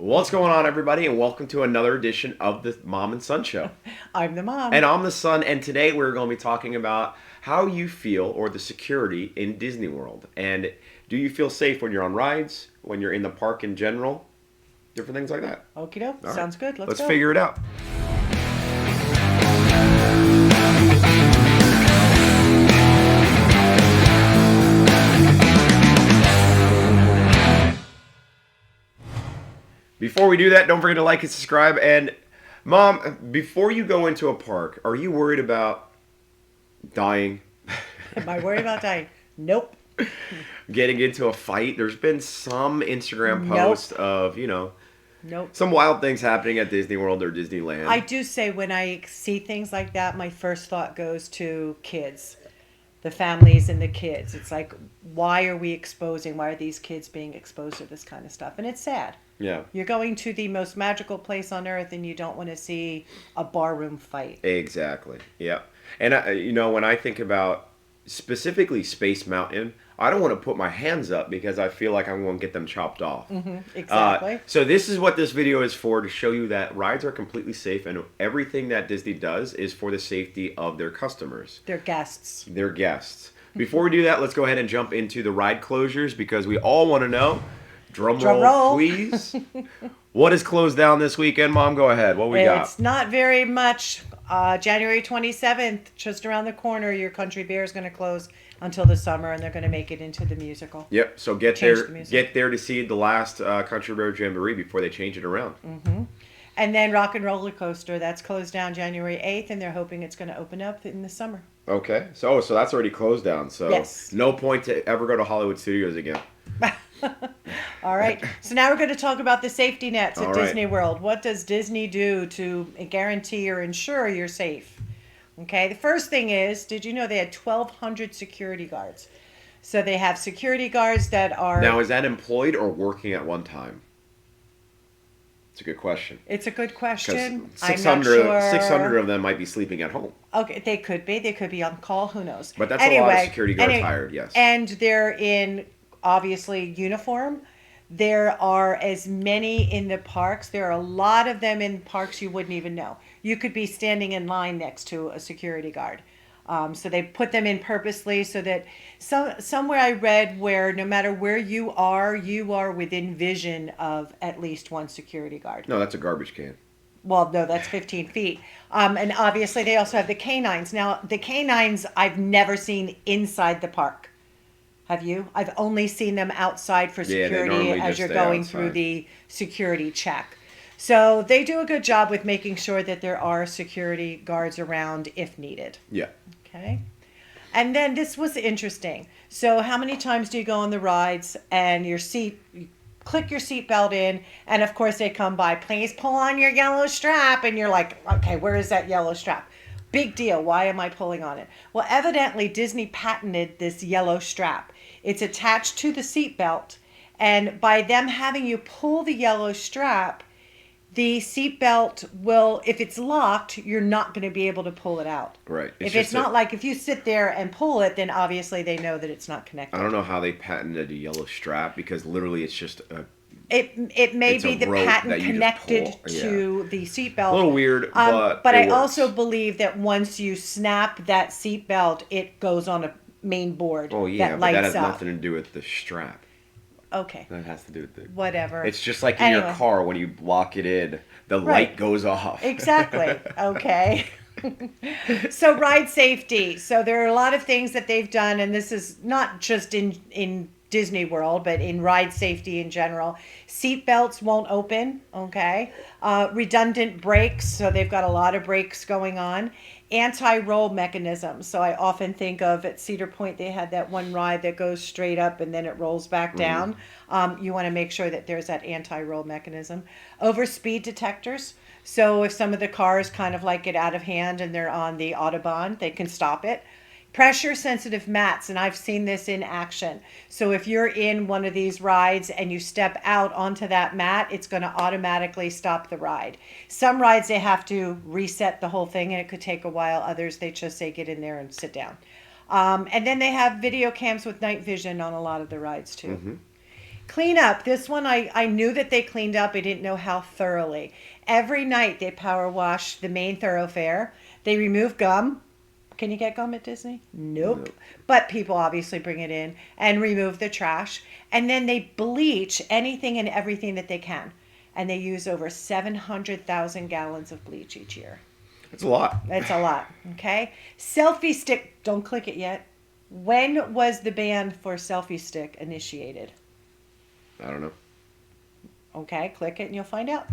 What's going on, everybody, and welcome to another edition of the Mom and Son Show. I'm the mom. And I'm the son, and today we're going to be talking about how you feel or the security in Disney World. And do you feel safe when you're on rides, when you're in the park in general, different things like that. Okie doke. All right. Sounds good. Let's go. figure it out. Before we do that, don't forget to like and subscribe. And Mom, before you go into a park, are you worried about dying? Am I worried about dying? Nope. Getting into a fight? There's been some Instagram Nope. posts of, Nope. some wild things happening at Disney World or Disneyland. I do say when I see things like that, my first thought goes to kids, the families and the kids. It's like, why are these kids being exposed to this kind of stuff? And it's sad. Yeah. You're going to the most magical place on earth and you don't want to see a barroom fight. Exactly. Yeah. And when I think about specifically Space Mountain, I don't want to put my hands up because I feel like I'm going to get them chopped off. Exactly. So this is what this video is for, to show you that rides are completely safe and everything that Disney does is for the safety of their customers. They're guests. Their guests. Before we do that, let's go ahead and jump into the ride closures because we all want to know. Drum roll, please. What is closed down this weekend, Mom? Go ahead. What we got? It's not very much. January 27th, just around the corner, your Country Bear is going to close until the summer, and they're going to make it into the musical. Yep. So get there to see the last Country Bear Jamboree before they change it around. Mm-hmm. And then Rock and Rollercoaster, that's closed down January 8th, and they're hoping it's going to open up in the summer. Okay. So that's already closed down. So yes. No point to ever go to Hollywood Studios again. All right. So now we're going to talk about the safety nets at Disney World. What does Disney do to guarantee or ensure you're safe? Okay. The first thing is, did you know they had 1,200 security guards? So they have security guards that are... Now, is that employed or working at one time? It's a good question. It's a good question. 600 of them might be sleeping at home. Okay, they could be. They could be on call. Who knows? But that's a lot of security guards hired, yes. And they're in... obviously uniform. There are as many in the parks. There are a lot of them in parks you wouldn't even know. You could be standing in line next to a security guard. So they put them in purposely so that somewhere I read where no matter where you are within vision of at least one security guard. No, that's a garbage can. Well, no, that's 15 feet. And obviously they also have the canines. Now, the canines I've never seen inside the park. Have you? I've only seen them outside for security as you're going through the security check. So they do a good job with making sure that there are security guards around if needed. Yeah. Okay. And then this was interesting. So how many times do you go on the rides and you click your seatbelt in, and of course they come by, please pull on your yellow strap, and you're like, okay, where is that yellow strap? Big deal. Why am I pulling on it? Well, evidently Disney patented this yellow strap. It's attached to the seatbelt, and by them having you pull the yellow strap, the seatbelt will, if it's locked, you're not going to be able to pull it out. Right. If it's not like if you sit there and pull it, then obviously they know that it's not connected. I don't know how they patented a yellow strap because literally it's just a... It may be the patent connected to the seatbelt. A little weird, but I works. also believe that once you snap that seatbelt, it goes on a main board. Oh yeah, that but that lights has up. nothing to do with the strap. Okay. That has to do with the... Whatever. It's just like in your car when you lock it in, the light goes off. Exactly. Okay. So ride safety. So there are a lot of things that they've done, and this is not just in Disney World, but in ride safety in general. Seat belts won't open, okay? Redundant brakes, so they've got a lot of brakes going on. Anti-roll mechanisms. So I often think of at Cedar Point, they had that one ride that goes straight up and then it rolls back down. You want to make sure that there's that anti-roll mechanism. Overspeed detectors. So if some of the cars kind of like get out of hand and they're on the Autobahn, they can stop it. Pressure sensitive mats, and I've seen this in action. So if you're in one of these rides and you step out onto that mat, it's going to automatically stop the ride. Some rides they have to reset the whole thing and it could take a while. Others they just say get in there and sit down. And then they have video cams with night vision on a lot of the rides too. Clean up. This one, I knew that they cleaned up. I didn't know how thoroughly. Every night they power wash the main thoroughfare. They remove gum. Can you get gum at Disney? Nope. Nope. But people obviously bring it in and remove the trash. And then they bleach anything and everything that they can. And they use over 700,000 gallons of bleach each year. It's a lot. That's a lot. Okay. Selfie stick. Don't click it yet. When was the ban for selfie stick initiated? I don't know. Okay. Click it and you'll find out.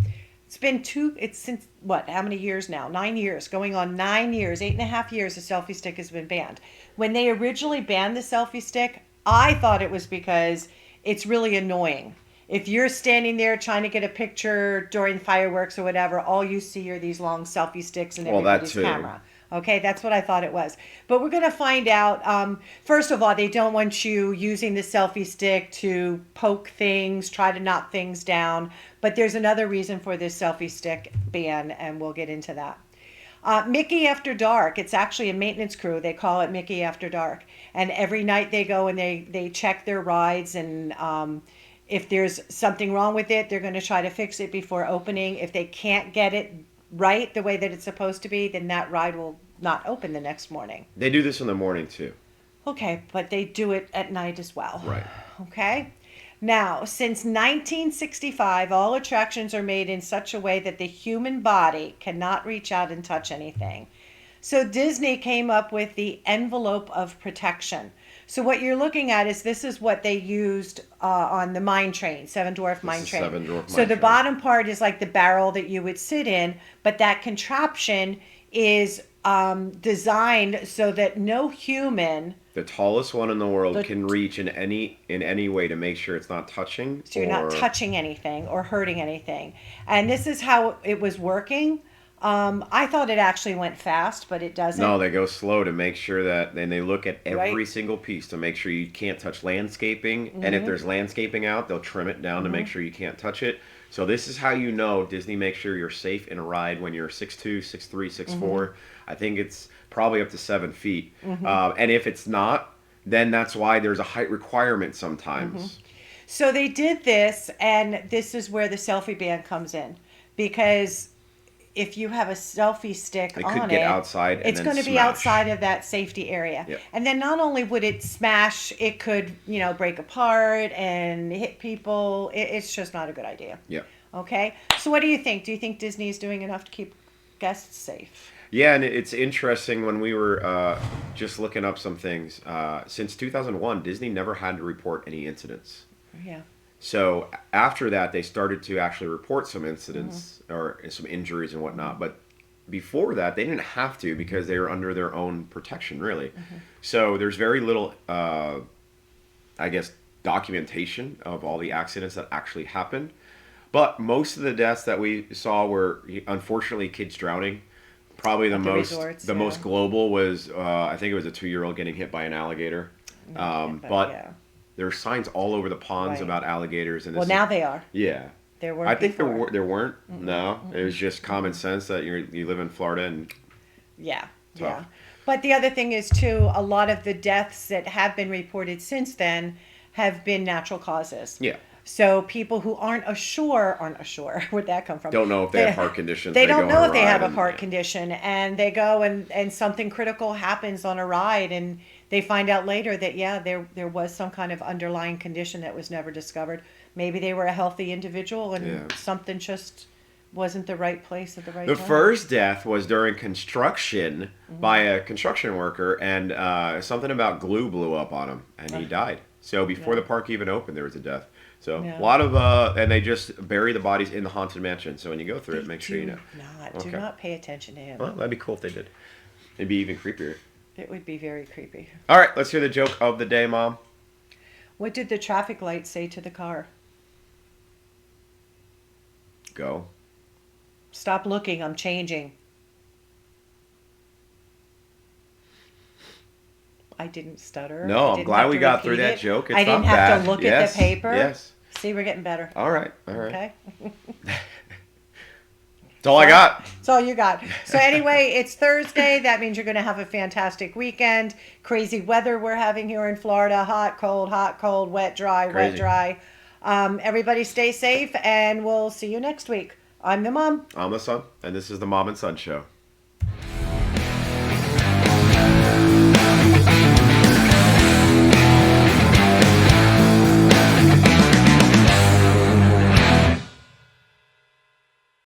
It's since what? How many years now? 9 years. Going on 9 years. 8.5 years the selfie stick has been banned. When they originally banned the selfie stick, I thought it was because it's really annoying. If you're standing there trying to get a picture during fireworks or whatever, all you see are these long selfie sticks and Well, that everybody's too. camera. Okay, that's what I thought it was. But we're going to find out. First of all, they don't want you using the selfie stick to poke things, try to knock things down. But there's another reason for this selfie stick ban, and we'll get into that. Mickey After Dark. It's actually a maintenance crew. They call it Mickey After Dark. And every night they go and they check their rides, and if there's something wrong with it, they're going to try to fix it before opening. If they can't get it right the way that it's supposed to be, then that ride will not open the next morning. They do this in the morning too. Okay, but they do it at night as well. Right. Okay. Now, since 1965, all attractions are made in such a way that the human body cannot reach out and touch anything. So Disney came up with the envelope of protection. So what you're looking at is this is what they used on the mine train, Seven Dwarf Mine Train. Seven Dwarf So Mine the Train. bottom part is like the barrel that you would sit in, but that contraption is designed so that no human. The tallest one in the world The- can reach in any way to make sure it's not touching. So you're not touching anything or hurting anything. And this is how it was working. I thought it actually went fast, but it doesn't. No, they go slow to make sure that, and they look at every Right. single piece to make sure you can't touch landscaping. And if there's landscaping out, they'll trim it down to make sure you can't touch it. So this is how you know Disney makes sure you're safe in a ride when you're 6'2", 6'3", 6'4". I think it's probably up to 7 feet. And if it's not, then that's why there's a height requirement sometimes. So they did this, and this is where the selfie ban comes in, because if you have a selfie stick It on could get outside and it's then going to be smash. outside of that safety area. Yep. And then not only would it smash, it could, break apart and hit people. It's just not a good idea. Yeah. Okay. So what do you think? Do you think Disney is doing enough to keep guests safe? Yeah, and it's interesting when we were just looking up some things. Since 2001, Disney never had to report any incidents. Yeah. So after that, they started to actually report some incidents or some injuries and whatnot. But before that, they didn't have to because they were under their own protection, really. So there's very little, I guess, documentation of all the accidents that actually happened. But most of the deaths that we saw were, unfortunately, kids drowning. Probably the At the most resorts, the yeah. most global was, I think it was a 2-year-old getting hit by an alligator. But yeah. there are signs all over the ponds Right. about alligators. And Well, this now they are. yeah. There were. I think before. there weren't. No, it was just common sense that you live in Florida and Yeah, Tough. yeah. But the other thing is too, a lot of the deaths that have been reported since then have been natural causes. yeah, So people who aren't ashore, where'd that come from? don't know if they have heart conditions. They don't go know on if they have ride a and- heart yeah. condition, and they go and something critical happens on a ride, and they find out later that there was some kind of underlying condition that was never discovered. Maybe they were a healthy individual and Yeah. something just wasn't the right place at the right The time. first death was during construction by a construction worker, and something about glue blew up on him, and he died. So before Yeah. the park even opened, there was a death. So Yeah. a lot of, and they just bury the bodies in the haunted mansion. So when you go through it, make sure you know. Do Okay. not pay attention to him. Well, that'd be cool if they did. It'd be even creepier. It would be very creepy. All right, let's hear the joke of the day, Mom. What did the traffic light say to the car? Go. Stop looking, I'm changing. I didn't stutter. No, I I'm didn't glad have we to got through repeat that it. joke. It's I didn't not have bad. to look Yes, at the paper. Yes. See, we're getting better. All right. All right. Okay. That's all I got. That's all you got. So anyway, it's Thursday. That means you're going to have a fantastic weekend. Crazy weather we're having here in Florida. Hot, cold, wet, dry, wet, Crazy. dry. Everybody stay safe, and we'll see you next week. I'm the mom. I'm the son, and this is the Mom and Son Show.